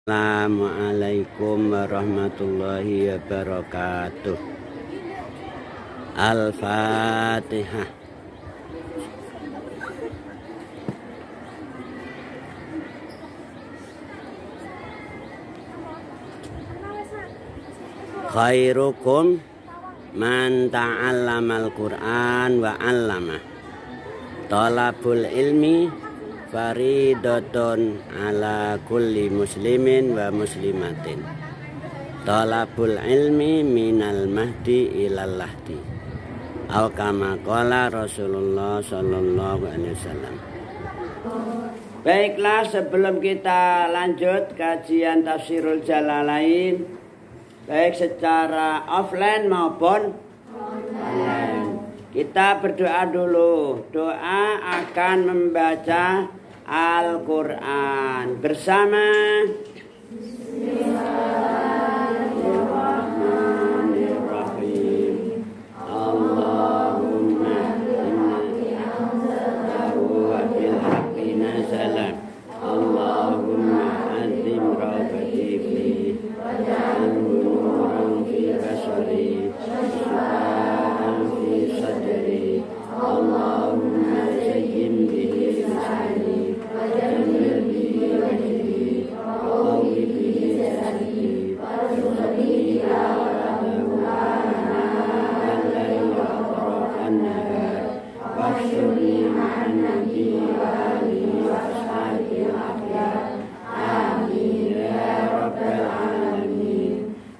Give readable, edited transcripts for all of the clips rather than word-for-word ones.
Assalamualaikum warahmatullahi wabarakatuh. Al-Fatihah. Khairukum man ta'allamal Qur'an wa 'allamah. Talabul ilmi faridatun ala kulli muslimin wa muslimatin. Talabul ilmi minal mahdi ilal lahdi. Aw kama qala Rasulullah sallallahu alaihi wasallam. Baiklah, sebelum kita lanjut kajian Tafsirul Jalalain, baik secara offline maupun online, kita berdoa dulu. Doa akan membaca Al-Quran bersama. Bismillahirrahmanirrahim. Allahumma inni anzaltahu wa bil haqqi nazala. Allahumma azim rabati fi waj'alhu nuran fi basari syifaan fi sadri. Allahumma zayyim bihi lisani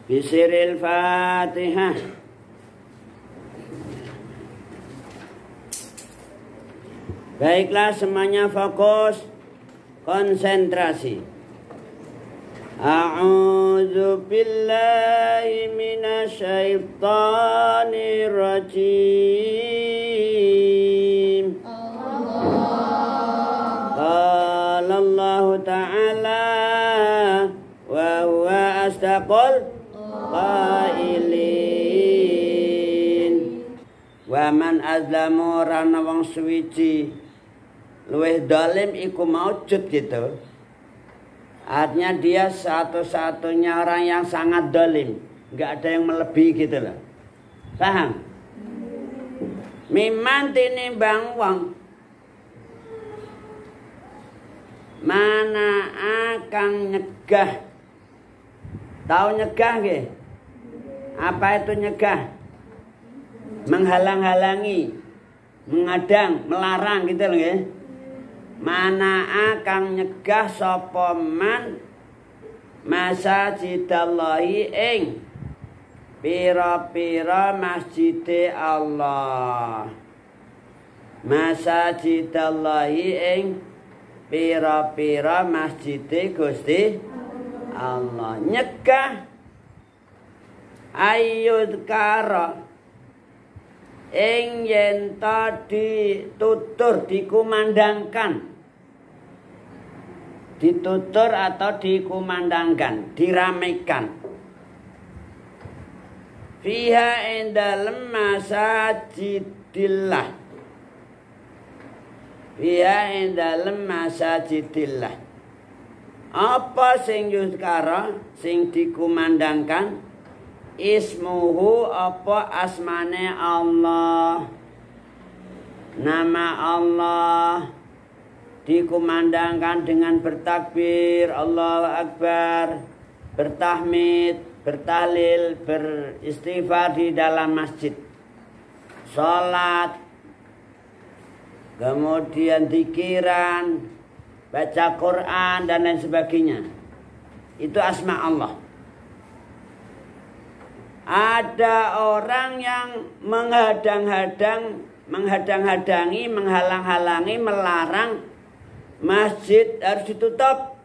Bisiril Fatihah. Baiklah, semuanya fokus, konsentrasi. A'udzu billahi minasyaitonir rajim. Qala Allah ta'ala wa huwa asdaqul qailin. Wa man azlamu rana wong suwiji luwih dolim iku maujud gitu. Artinya dia satu-satunya orang yang sangat dolim, nggak ada yang melebihi gitu loh. Paham? Miman tinimbang wong mana akan nyegah. Tahu nyegah nggih? Apa itu nyegah? Menghalang-halangi, mengadang, melarang gitu loh nggih. Mana akan nyegah sapa man masajidallahi ing pira-pira masjide Allah. Masajidallahi ing pira-pira masjide Gusti Allah. Nyegah ayud karo ing yen ditutur, dikumandangkan, ditutur atau dikumandangkan, diramekan. Fiha ing dalem masajidillah. Fiha ing dalem masajidillah. Apa sing yuzkara, sing dikumandangkan? Ismuhu, apa asmane Allah, nama Allah dikumandangkan dengan bertakbir, Allahu Akbar, bertahmid, bertahlil, beristighfar di dalam masjid, sholat, kemudian dzikiran, baca Quran dan lain sebagainya. Itu asma Allah. Ada orang yang menghadang-hadangi, menghalang-halangi, melarang masjid harus ditutup.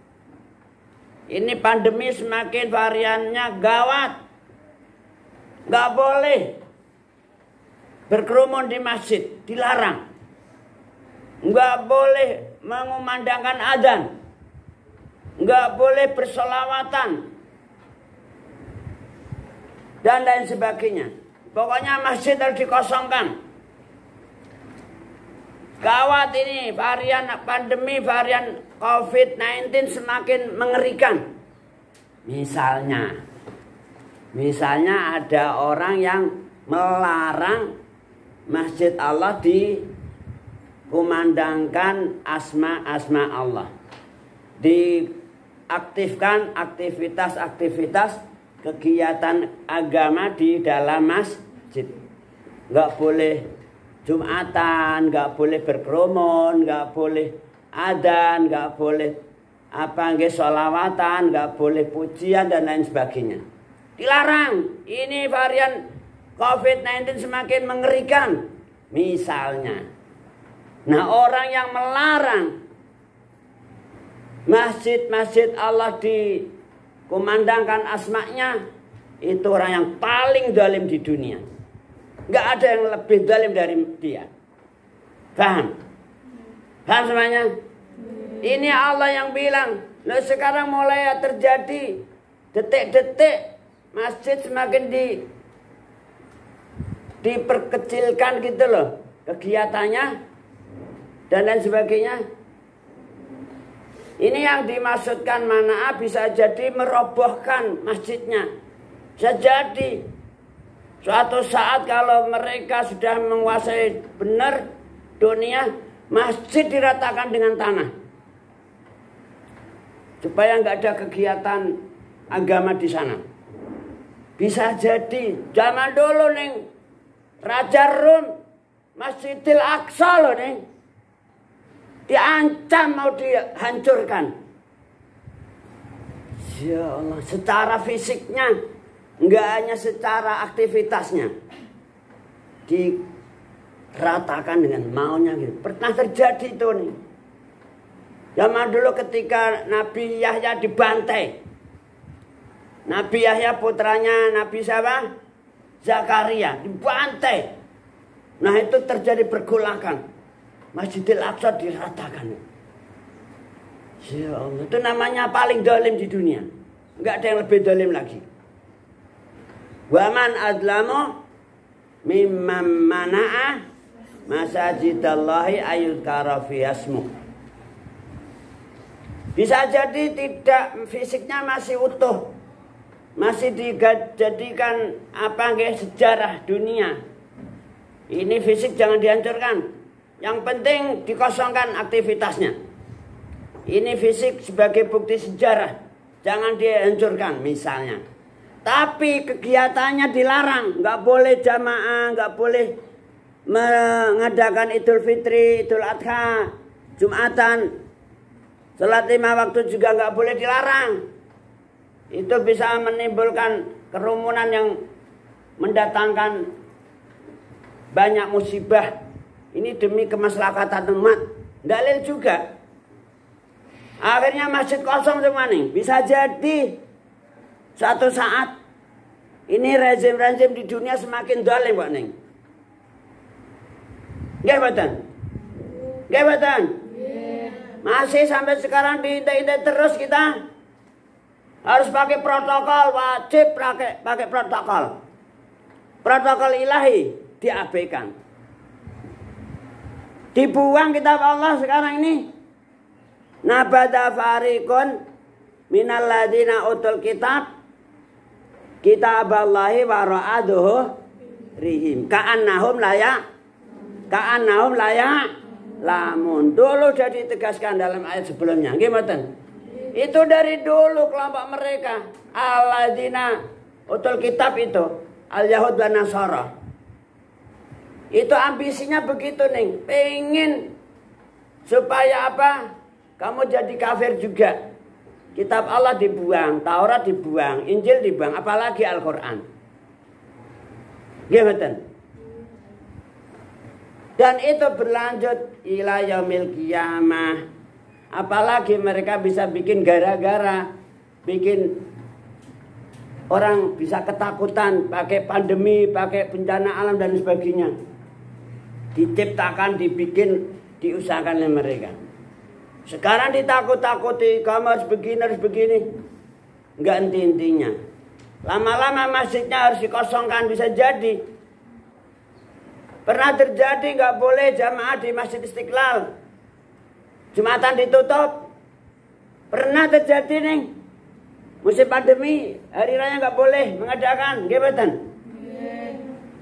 Ini pandemi semakin variannya gawat. Nggak boleh berkerumun di masjid, dilarang. Nggak boleh mengumandangkan adzan. Nggak boleh bersolawatan. Dan lain sebagainya. Pokoknya masjid harus dikosongkan. Gawat ini varian pandemi, varian COVID-19 semakin mengerikan. Misalnya ada orang yang melarang masjid Allah dikumandangkan asma Allah. Diaktifkan aktivitas kegiatan agama di dalam masjid. Nggak boleh Jumatan, nggak boleh berkerumun, nggak boleh adzan, nggak boleh sholawatan, nggak boleh pujian dan lain sebagainya. Dilarang. Ini varian COVID-19 semakin mengerikan. Misalnya. Nah, orang yang melarang masjid Allah dikumandangkan asma'nya, itu orang yang paling zalim di dunia. Nggak ada yang lebih zalim dari dia. Paham? Paham semuanya? Ini Allah yang bilang. Loh, sekarang mulai terjadi detik-detik masjid semakin diperkecilkan gitu loh kegiatannya dan lain sebagainya. Ini yang dimaksudkan mana'ah bisa jadi merobohkan masjidnya. Bisa jadi suatu saat kalau mereka sudah menguasai benar dunia, masjid diratakan dengan tanah. Supaya nggak ada kegiatan agama di sana. Bisa jadi zaman dulu nih Raja Rum Masjidil Aqsa loh nih diancam mau dihancurkan. Ya Allah, secara fisiknya, nggak hanya secara aktivitasnya, diratakan dengan maunya gitu. Pernah terjadi itu nih. Zaman dulu ketika Nabi Yahya dibantai. Nabi Yahya putranya Nabi siapa? Zakaria dibantai. Nah, itu terjadi pergolakan. Masjidil Aqsa diratakan. Ya Allah, itu namanya paling zalim di dunia. Enggak ada yang lebih zalim lagi. Wa man adlamu mimman mana'a masajidallahi ayyuzkara fiha ismuh. Bisa jadi tidak, fisiknya masih utuh. Masih dijadikan sejarah dunia. Ini fisik jangan dihancurkan. Yang penting dikosongkan aktivitasnya. Ini fisik sebagai bukti sejarah. Jangan dihancurkan misalnya. Tapi kegiatannya dilarang. Nggak boleh jamaah, nggak boleh mengadakan Idul Fitri, Idul Adha, Jumatan. Salat 5 waktu juga nggak boleh dilarang. Itu bisa menimbulkan kerumunan yang mendatangkan banyak musibah. Ini demi kemaslahatan umat. Dalil juga. Akhirnya masjid kosong semua nih. Bisa jadi suatu saat ini rezim-rezim di dunia semakin zalim Pak Ning. Nggih mboten? Nggih mboten? Masih sampai sekarang diintai-intai terus kita. Harus pakai protokol, wajib pakai protokol. Protokol ilahi diabaikan. Dibuang kitab Allah sekarang ini. Nabada fariqun minal ladina utul kitab kitaballahi wara'aduhu rihim ka'annahum lamun. Dulu sudah ditegaskan dalam ayat sebelumnya. Gimana? Itu dari dulu kelompok mereka. Alladzina utul kitab itu. Al-Yahud dan Nasara. Itu ambisinya begitu nih. Pengen supaya apa? Kamu jadi kafir juga. Kitab Allah dibuang. Taurat dibuang. Injil dibuang. Apalagi Al-Quran. Gimana? Dan itu berlanjut ila yaumil qiyamah. Apalagi mereka bisa bikin gara-gara, bikin orang bisa ketakutan, pakai pandemi, pakai bencana alam dan sebagainya. Diciptakan, dibikin, diusahakan oleh mereka. Sekarang ditakut-takuti, kamu harus begini. Enggak intinya. Lama-lama masjidnya harus dikosongkan, bisa jadi. Pernah terjadi nggak boleh jamaah di Masjid Istiqlal. Jumatan ditutup. Pernah terjadi nih. musim pandemi, hari raya nggak boleh mengadakan, gimana?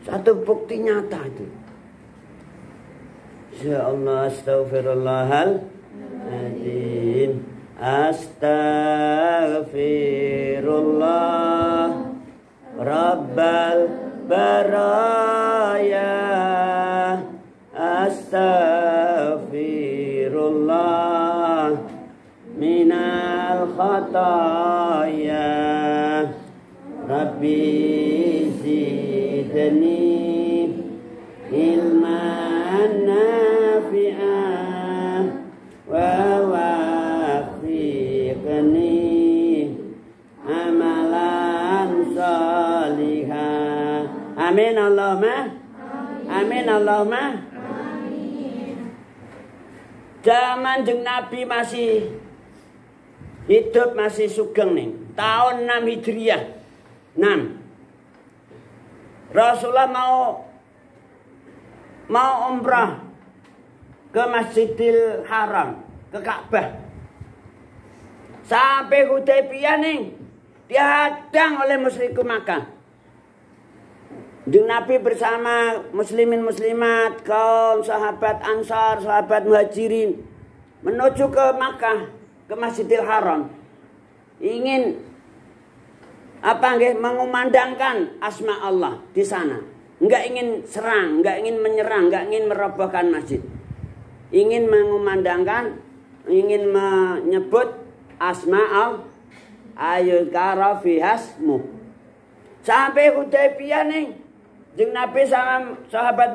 Satu bukti nyata itu. Ya Allah, astaghfirullahaladzim. Astaghfirullah Rabbal baraya. Astaghfirullah minal khataya. Rabbi zidni ilman nafi'ah wa wafiqni amalan salihah. Amin Allahumma. Amin Allahumma. Zaman jeng Nabi masih hidup, masih sugeng nih. Tahun 6 Hijriah. 6. Rasulullah mau umrah ke Masjidil Haram, ke Ka'bah. Sampai Hudaybiyah nih dihadang oleh musyrikin Makkah. Nabi bersama muslimin muslimat, kaum sahabat Ansar, sahabat Muhajirin menuju ke Makkah, ke Masjidil Haram. Ingin mengumandangkan asma Allah di sana. Enggak ingin serang, enggak ingin menyerang, enggak ingin merobohkan masjid. Ingin mengumandangkan, ingin menyebut asma Allah, ayuzkara fihasmu. Sampai Hudaybiyah nih, jeung Nabi sama sahabat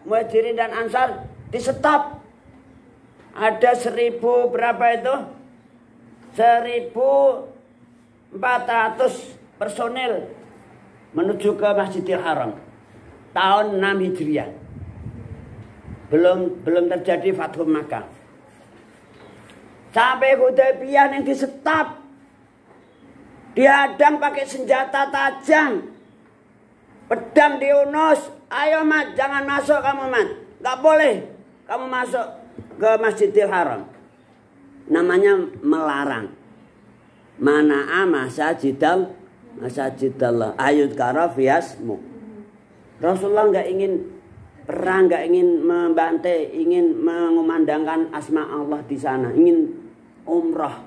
Muhajirin dan Ansar di stop. Ada 1000 berapa itu? 1400 personil menuju ke Masjidil Haram. Tahun 6 Hijriah. Belum terjadi Fathu Makkah. Sampai Hudaybiyah yang di stop. Dihadang pakai senjata tajam. Pedang diunus, ayo Mat, jangan masuk kamu Mat. Gak boleh kamu masuk ke Masjidil Haram. Namanya melarang. Mana'a masajidallah ayuzkara fihasmu. Rasulullah gak ingin perang, gak ingin membantai, ingin mengumandangkan asma Allah di sana, ingin umrah.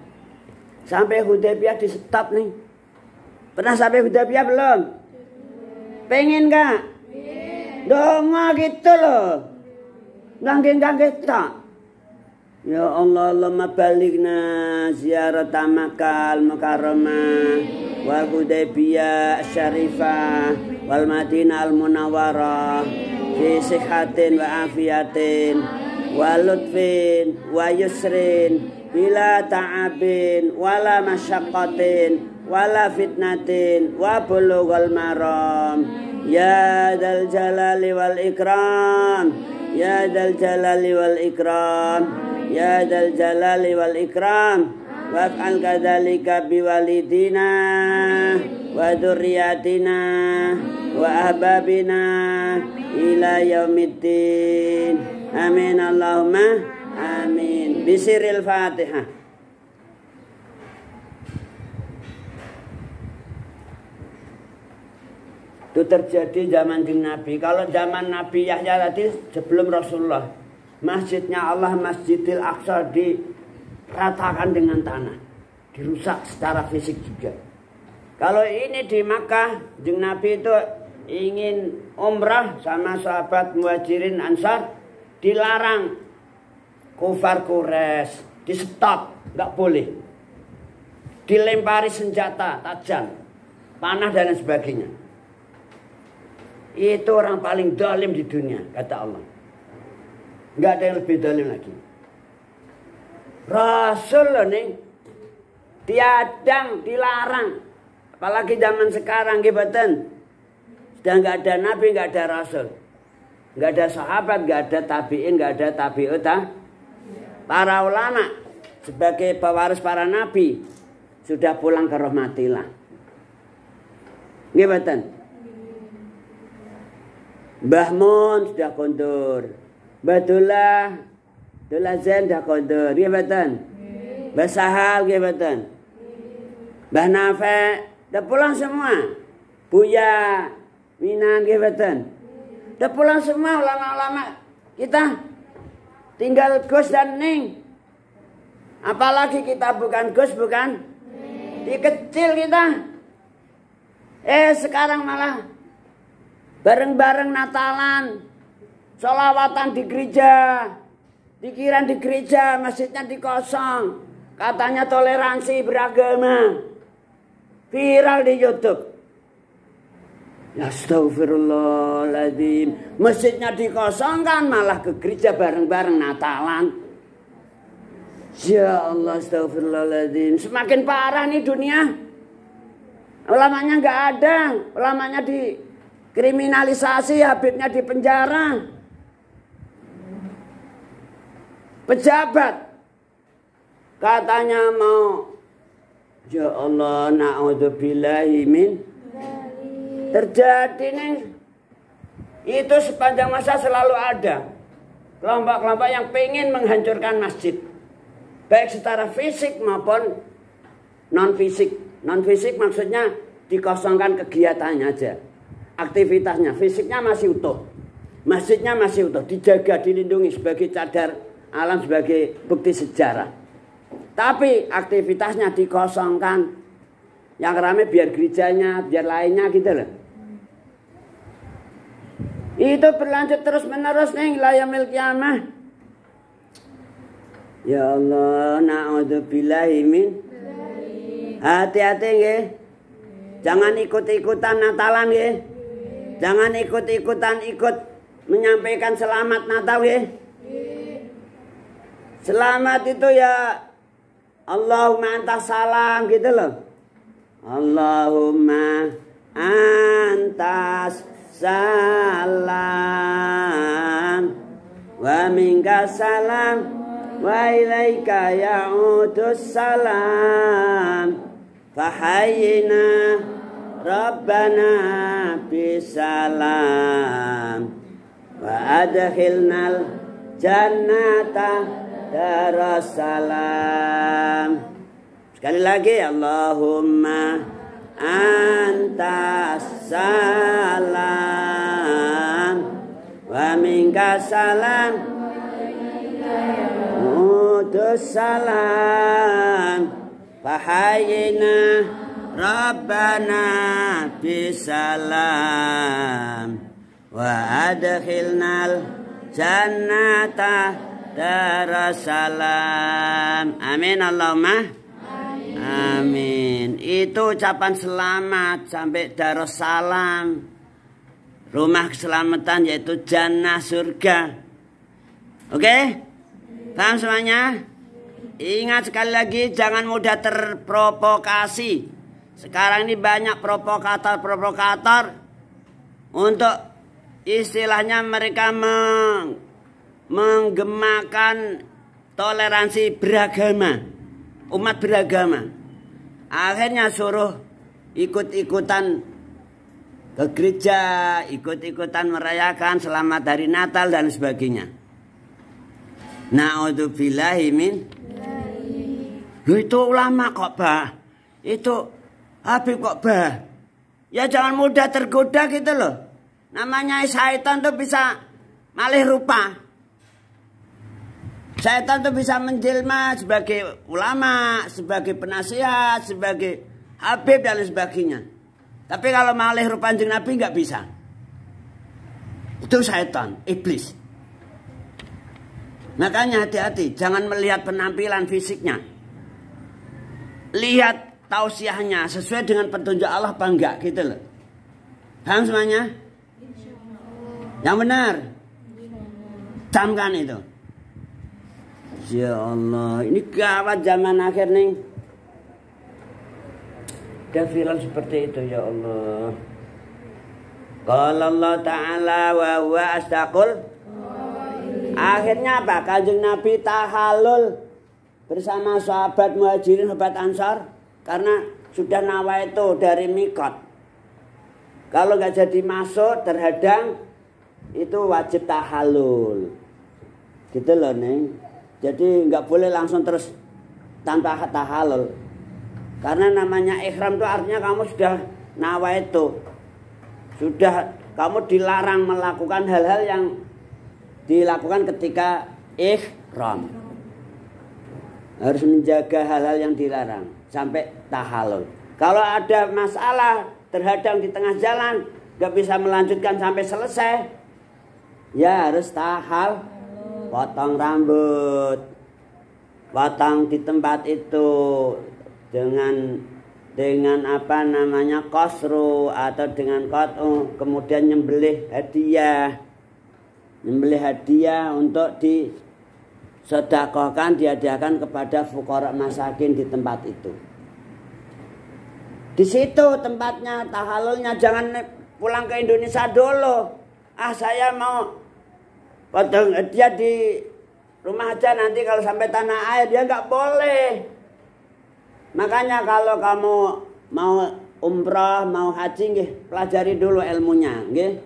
Sampai Hudaybiyah di stop nih. Pernah sampai Hudaybiyah belum? Pengen gak? Donga gitu loh. Gangge tak. Ya Allah, Allahumma baligna ziyarat Makkah al-Mukarramah wal Hudaybiyah syarifah wal Madinah al-Munawwarah fi sihhatin wa afiyatin wa lutfin wa yusrin bila ta'abin wala masyaqqatin wala fitnatin wa bulughal maram ya dzal jalali wal ikram ya dzal jalali wal ikram ya dzal jalali wal ikram waf'al kadzalika biwalidina wa dzurriyyatina wa ahbabina ila yaumiddin. Amin Allahumma amin. Bisiril Fatihah. Itu terjadi zaman Nabi. Kalau zaman Nabi Yahya tadi sebelum Rasulullah, masjidnya Allah, Masjidil Aqsa diratakan dengan tanah, dirusak secara fisik juga. Kalau ini di Makkah, Nabi itu ingin umrah sama sahabat Muhajirin Ansar, dilarang. Kufar Quraisy di stop, nggak boleh. Dilempari senjata tajam, panah dan sebagainya. Itu orang paling zalim di dunia, kata Allah. Nggak ada yang lebih zalim lagi. Rasul loh nih, diadang, dilarang. Apalagi zaman sekarang, gibatan. Sudah nggak ada nabi, nggak ada rasul. Nggak ada sahabat, nggak ada tabi'in, nggak ada tabi'ut. Para ulama sebagai pewaris para nabi sudah pulang ke rahmatillah. Gibatan. Mbah Mun sudah kondur. Batullah Zain sudah kondur. Gibatan. Mbah Sahal gibatan. Mbah Nafe, udah pulang semua. Buya, Minan, Gebeten. Udah pulang semua ulama-ulama kita. Tinggal Gus dan Ning. Apalagi kita bukan Gus, bukan? Di kecil kita. Sekarang malah bareng-bareng Natalan. Sholawatan di gereja. Dikiran di gereja, masjidnya dikosong. Katanya toleransi beragama. Viral di YouTube. Astagfirullahaladzim. Masjidnya dikosongkan, malah ke gereja bareng-bareng Natalan. Ya Allah, astagfirullahaladzim. Semakin parah nih dunia. Ulamanya nggak ada. Ulamanya dikriminalisasi, Habibnya di penjara. Pejabat katanya mau, ya Allah, na'udzubillahi min. Terjadi nih. Itu sepanjang masa selalu ada kelompok-kelompok yang pengen menghancurkan masjid. Baik secara fisik maupun non-fisik. Non-fisik maksudnya dikosongkan kegiatannya aja. Aktivitasnya, fisiknya masih utuh. Masjidnya masih utuh, dijaga, dilindungi sebagai cadar alam, sebagai bukti sejarah. Tapi aktivitasnya dikosongkan. Yang rame biar gerejanya, biar lainnya gitu loh. Itu berlanjut terus menerus nih ila yaumil qiyamah. Ya Allah, na'udzubillahi min. Hati-hati nggih. Jangan ikut-ikutan Natalan nggih. Jangan ikut-ikutan menyampaikan selamat Natal nggih. Selamat itu ya Allahumma antas salam gitu loh. Allahumma antas salam wa minka salam wa ilaika ya'udus salam fahayyina rabbana bisalam wa adkhilnal jannata darussalam. Sekali lagi, Allahumma antas salam wa minka salam udus salam fahayyina rabbana bisalam wa adkhilnal jannata darussalam. Amin Allahumma amin. Itu ucapan selamat sampai Darussalam. Rumah keselamatan yaitu jannah surga. Oke? Paham semuanya? Ingat sekali lagi, jangan mudah terprovokasi. Sekarang ini banyak provokator-provokator untuk istilahnya mereka menggemakan toleransi beragama, umat beragama. Akhirnya suruh ikut-ikutan ke gereja, ikut-ikutan merayakan selamat hari Natal dan sebagainya. Na'udzubillahi min. Itu ulama kok bah, itu Habib kok bah. Ya jangan mudah tergoda gitu loh. Namanya syaitan tuh bisa malih rupa. Syaitan tuh bisa menjelma sebagai ulama, sebagai penasihat, sebagai Habib dan sebagainya. Tapi kalau malih rupa kanjeng Nabi nggak bisa. Itu syaitan, iblis. Makanya hati-hati, jangan melihat penampilan fisiknya. Lihat tausiahnya sesuai dengan petunjuk Allah apa enggak gitu loh. Paham semuanya? Yang benar. Camkan itu. Ya Allah, ini gawat zaman akhir nih. Udah viral seperti itu ya Allah. Qala Allah Ta'ala wa huwa astaqul. Akhirnya apa? Kanjeng Nabi tahallul bersama sahabat muhajirin, sahabat ansar. Karena sudah nawaitu dari mikot. Kalau nggak jadi masuk, terhadang, itu wajib tahallul. Gitu loh Neng. Jadi nggak boleh langsung terus tanpa tahallul. Karena namanya ihram itu artinya kamu sudah nawaitu. Sudah kamu dilarang melakukan hal-hal yang dilakukan ketika ihram. Harus menjaga hal-hal yang dilarang sampai tahallul. Kalau ada masalah terhadang di tengah jalan, gak bisa melanjutkan sampai selesai, ya harus tahal, potong rambut, potong di tempat itu dengan apa namanya qasru atau dengan qat'u, kemudian nyembelih hadiah untuk disedekahkan, dihadiahkan kepada fuqara masakin di tempat itu. Di situ tempatnya tahallulnya, jangan pulang ke Indonesia dulu. Saya mau potong hadiah di rumah aja, nanti kalau sampai tanah air dia nggak boleh. Makanya kalau kamu mau umrah, mau haji, nggih, pelajari dulu ilmunya, nggih.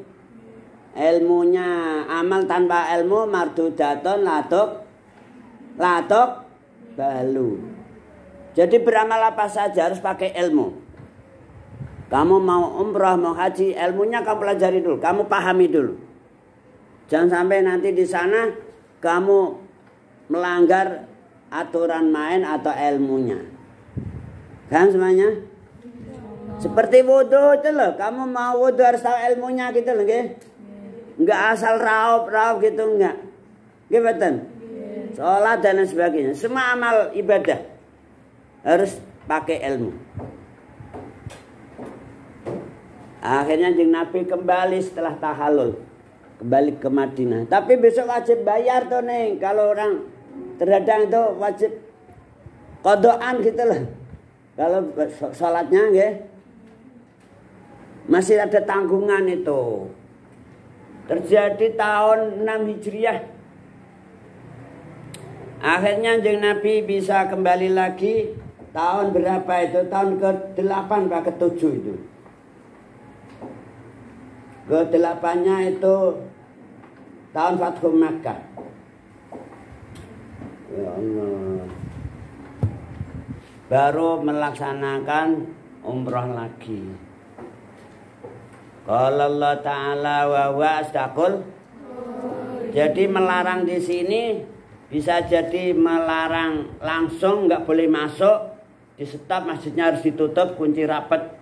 Ilmunya, amal tanpa ilmu mardudatun latuk balu. Jadi beramal apa saja harus pakai ilmu. Kamu mau umrah, mau haji, ilmunya kamu pelajari dulu, kamu pahami dulu. Jangan sampai nanti di sana kamu melanggar aturan main atau ilmunya. Kan semuanya? Seperti wudhu itu loh, kamu mau wudhu harus tahu ilmunya gitu loh, nggih. Enggak asal raup gitu, enggak. Nggih betul? Sholat dan lain sebagainya, semua amal ibadah harus pakai ilmu. Akhirnya Jeng Nabi kembali setelah tahallul, kembali ke Madinah. Tapi besok wajib bayar tuh nih, kalau orang terhadang itu wajib kodoan gitu loh. Kalau sholatnya nggih, masih ada tanggungan itu. Terjadi tahun 6 Hijriah. Akhirnya Jeng Nabi bisa kembali lagi tahun berapa itu? Tahun ke-8 atau ke-7 itu. Ke-8-nya itu tahun Fathu Makkah. Ya Allah. Baru melaksanakan umrah lagi. Qala Allah Ta'ala wa huwa asdaqul. Jadi melarang di sini bisa jadi melarang langsung, nggak boleh masuk, di stop, masjidnya harus ditutup, kunci rapat.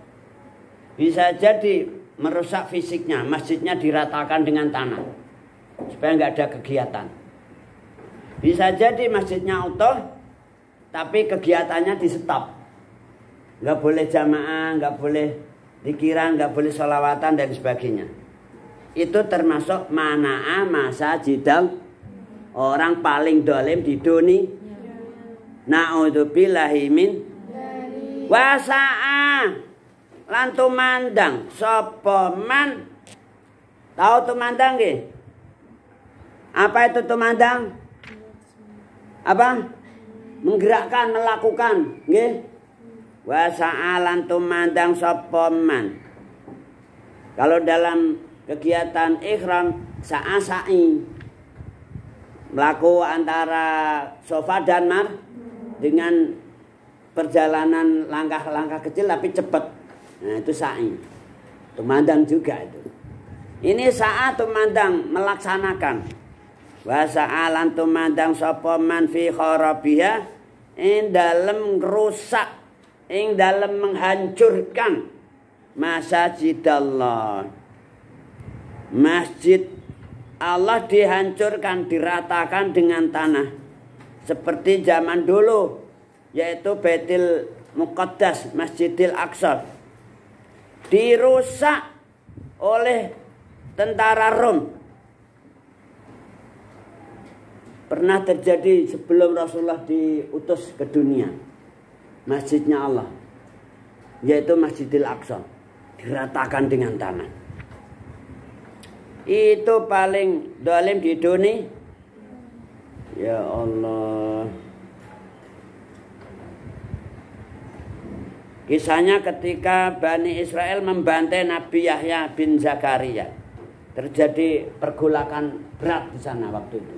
Bisa jadi merusak fisiknya, masjidnya diratakan dengan tanah supaya nggak ada kegiatan. Bisa jadi masjidnya utuh tapi kegiatannya di stop, nggak boleh jamaah, nggak boleh zikiran, nggak boleh sholawatan dan sebagainya. Itu termasuk mana'a masajidal, orang paling dolim di dunia. Na'udzubillahi min wasa'a lan tumandang sapa man. Tahu tumandang nggih? Apa itu tumandang? Apa? Menggerakkan, melakukan, nggih. Wa sa'alan tumandang sapa man. Kalau dalam kegiatan ihram sa'i melaku antara sofa dan mar dengan perjalanan langkah-langkah kecil tapi cepat. Nah itu sa'i. Tumandang juga itu. Ini saat tumandang melaksanakan. Wa sa'alan tumandang sapa man fi kharabiha, ing dalem rusak, ing dalem menghancurkan masajidallah. Masjid Allah dihancurkan, diratakan dengan tanah. Seperti zaman dulu, yaitu Baitul Muqaddas, Masjidil Aqsa. Dirusak oleh tentara Rom. Pernah terjadi sebelum Rasulullah diutus ke dunia. Masjidnya Allah, yaitu Masjidil Aqsa, diratakan dengan tanah. Itu paling dolim di dunia. Ya Allah. Kisahnya ketika Bani Israel membantai Nabi Yahya bin Zakaria. Terjadi pergolakan berat di sana waktu itu.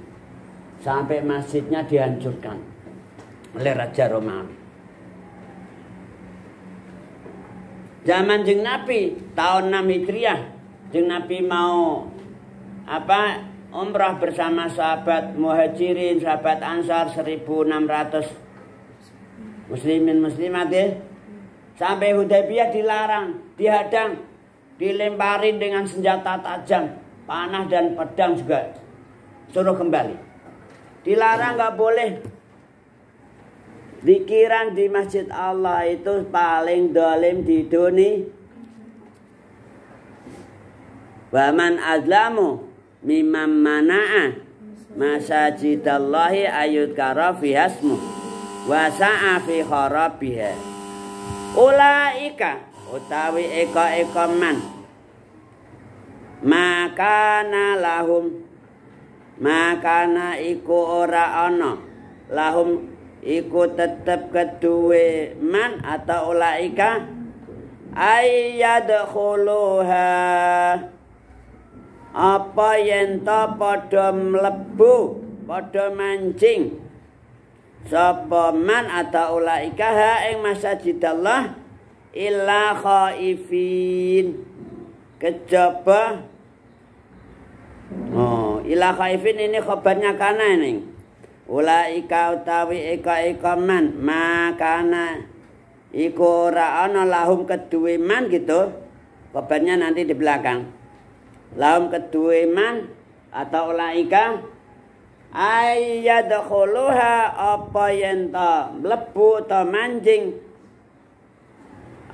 Sampai masjidnya dihancurkan oleh Raja Romawi. Zaman jeng Nabi tahun 6 Hijriah, jeng Nabi mau umrah bersama sahabat Muhajirin, sahabat Ansar 1.600 muslimin muslimat ya. Sampai Hudaybiyah dilarang, dihadang, dilemparin dengan senjata tajam, panah dan pedang juga. Suruh kembali. Dilarang, nggak boleh. Dikiran di masjid Allah itu paling dolim di dunia. Waman azlamu mimam mana'a masajidallahi ayudkara fihasmu wasa'a fi kharabiha. Ulaika utawi eka man makana lahum makana iku ora ana lahum iku tetep kedue man atau ulaika ayyadkhuluha apa yen to padha mlebu padha mancing sapa man atau ulaika ha ing masjidallah illa khaifin kejaba illa khaifin ini khabarnya kana ini. Ulaika utawi eka man makana iku ora ana lahum kedue man gitu. Kabarnya nanti di belakang. Lahum kedue man atau ulaika ayyadkhuluha apa yen ta mlebu ta manjing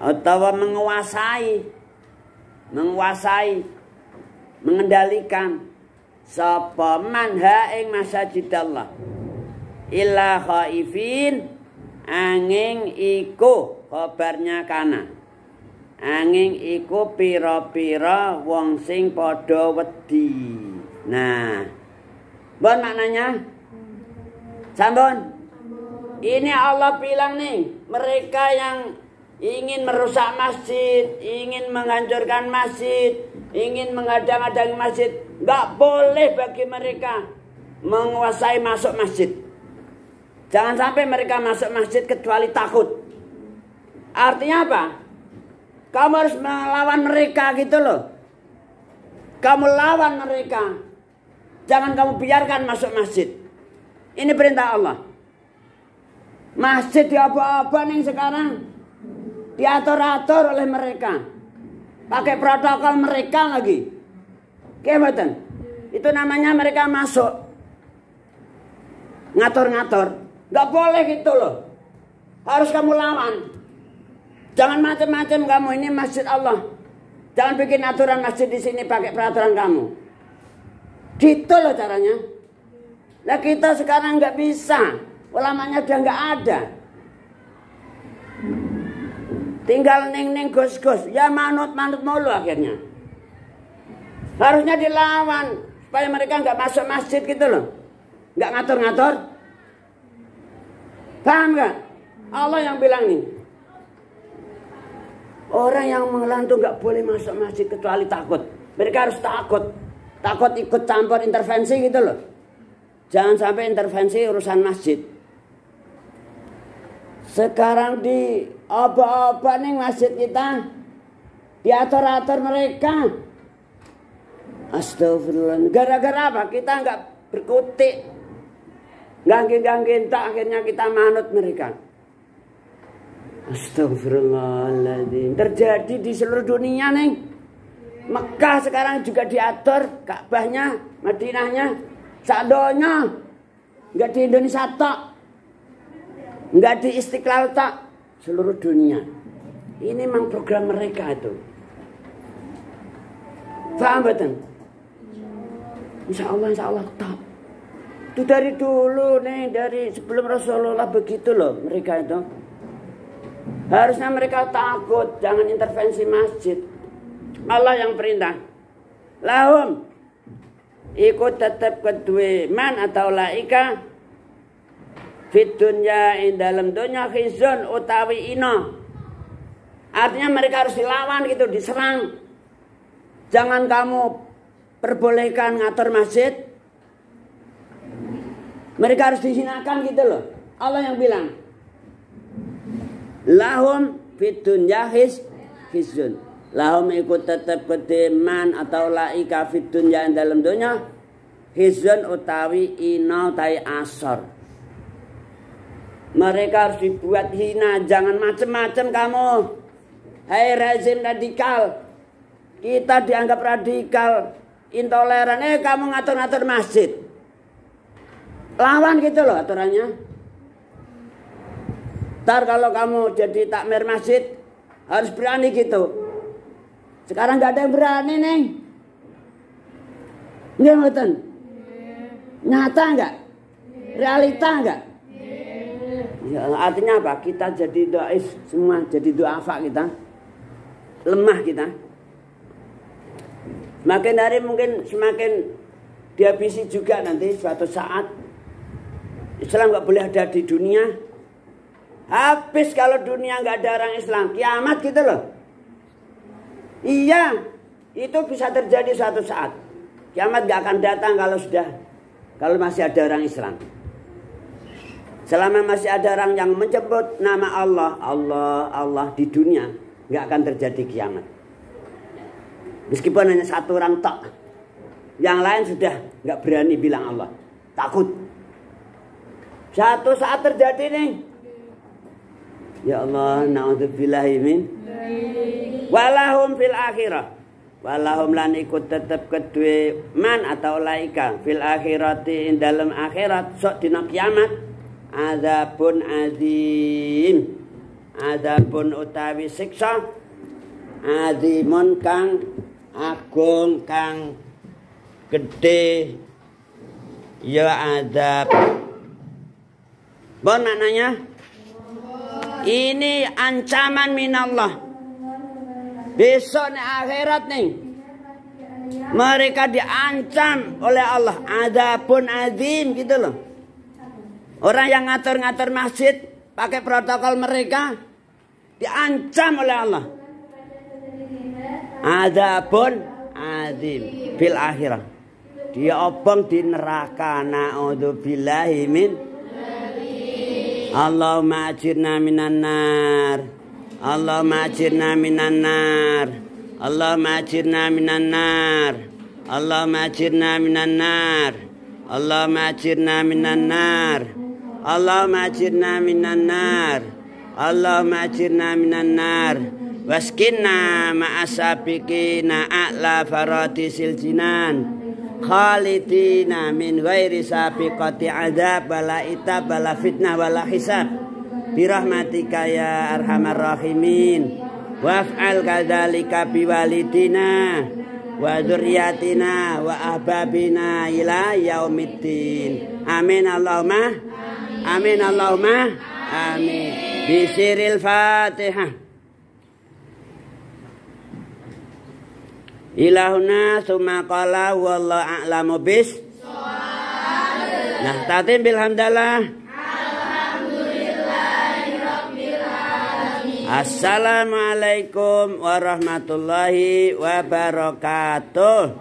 utawa menguasai mengendalikan sapa man ha ing masjidallah illa khaifin angin iku kabarnya kana angin iku pira-pira wong sing padha wedi. Nah, bon maknanya sampun ini Allah bilang nih, mereka yang ingin merusak masjid, ingin menghancurkan masjid, ingin mengadang-adangi masjid, nggak boleh bagi mereka menguasai masuk masjid. Jangan sampai mereka masuk masjid kecuali takut. Artinya apa? Kamu harus melawan mereka gitu loh. Kamu lawan mereka. Jangan kamu biarkan masuk masjid. Ini perintah Allah. Masjid apa-apa nih sekarang diatur-atur oleh mereka. Pakai protokol mereka lagi. Kebetulan. Itu namanya mereka masuk. Ngatur-ngatur. Gak boleh gitu loh. Harus kamu lawan. Jangan macam-macam kamu, ini masjid Allah. Jangan bikin aturan masjid di sini pakai peraturan kamu. Gitu loh caranya. Nah kita sekarang nggak bisa. Ulamanya udah nggak ada. Tinggal ning-ning gos-gos. Ya manut-manut mulu akhirnya. Harusnya dilawan. Supaya mereka nggak masuk masjid gitu loh. Nggak ngatur-ngatur. Paham gak? Allah yang bilang nih. Orang yang mengelantung gak boleh masuk masjid kecuali takut. Mereka harus takut. Takut ikut campur intervensi gitu loh. Jangan sampai intervensi urusan masjid. Sekarang di apa-apa nih masjid kita diatur-atur mereka. Astagfirullah. Gara-gara apa? Kita gak berkutik. Gangin-gangin tak akhirnya kita manut mereka. Astagfirullahaladzim. Terjadi di seluruh dunia nih. Mekah sekarang juga diatur. Ka'bahnya, Madinahnya, sadonya. Enggak di Indonesia tak. Enggak di Istiqlal tak. Seluruh dunia. Ini memang program mereka itu. Paham betul? Insya Allah tak. Itu dari dulu nih, dari sebelum Rasulullah begitu loh mereka itu. Harusnya mereka takut, jangan intervensi masjid. Allah yang perintah. Lahum ikut tetap kedua man atau laika fit dunya ing dalam dunya khizun utawi ino. Artinya mereka harus dilawan gitu, diserang. Jangan kamu perbolehkan ngatur masjid. Mereka harus dihinakan gitu loh. Allah yang bilang. Lahum fit dunya khizyun. Lahum iku tetep kedhe man atau laika fid dunya dalam dunya khizyun utawi ina tai asor. Mereka harus dibuat hina, jangan macam-macam kamu. Hai rezim radikal. Kita dianggap radikal, intoleran. Kamu ngatur-ngatur masjid. Lawan gitu loh aturannya. Ntar kalau kamu jadi takmir masjid harus berani gitu. Sekarang nggak ada yang berani nih. Nggak ngoten. Nyata nggak? Realita nggak? Ya, artinya apa? Kita jadi dhaif semua, jadi duafa kita. Lemah kita. Semakin hari mungkin semakin dihabisi juga nanti suatu saat. Islam nggak boleh ada di dunia. Habis kalau dunia nggak ada orang Islam, kiamat gitu loh. Iya, itu bisa terjadi suatu saat. Kiamat nggak akan datang kalau masih ada orang Islam. Selama masih ada orang yang menyebut nama Allah di dunia, nggak akan terjadi kiamat. Meskipun hanya satu orang tok, yang lain sudah nggak berani bilang Allah, takut. Satu saat terjadi nih. Ya Allah, na'udzubillahi min. Walahum fil akhirah. Walahum lan ikut tetep kedue man atau laika fil akhirati dalam akhirat sok dina kiamat. Adzabun azim. Adzabun utawi siksa azimun kang agung kang gede ya azab. Bon maknanya ini ancaman minallah. Besok nih akhirat nih mereka diancam oleh Allah. Adzabun azim gitu loh. Orang yang ngatur-ngatur masjid pakai protokol mereka diancam oleh Allah. Adzabun azim fil akhirah. Dia obong di neraka. Na'udzubillahi min. Allahumma ajirna minan nar. Allahumma ajirna minan nar. Allahumma ajirna minan nar. Allahumma ajirna minan nar. Allahumma ajirna minan nar. Allahumma ajirna minan nar. Allahumma ajirna minan nar. Waskinna ma'asabiqina a'la faradisil jinan. Khalidina min ghairi sabiqati azab wala itab wala fitnah wala hisab. Birahmatika ya arhamar rahimin. Waf'al kadzalika biwalidina wa dzurriyyatina wa ahbabina ila yaumiddin. Amin Allahumma. Amin Allahumma. Amin. Bisiril Fatihah. Ilahuna summa qala wallahu a'lamu bis. Nah, tatim bilhamdalah. Alhamdulillahirabbil alamin. Assalamualaikum warahmatullahi wabarakatuh.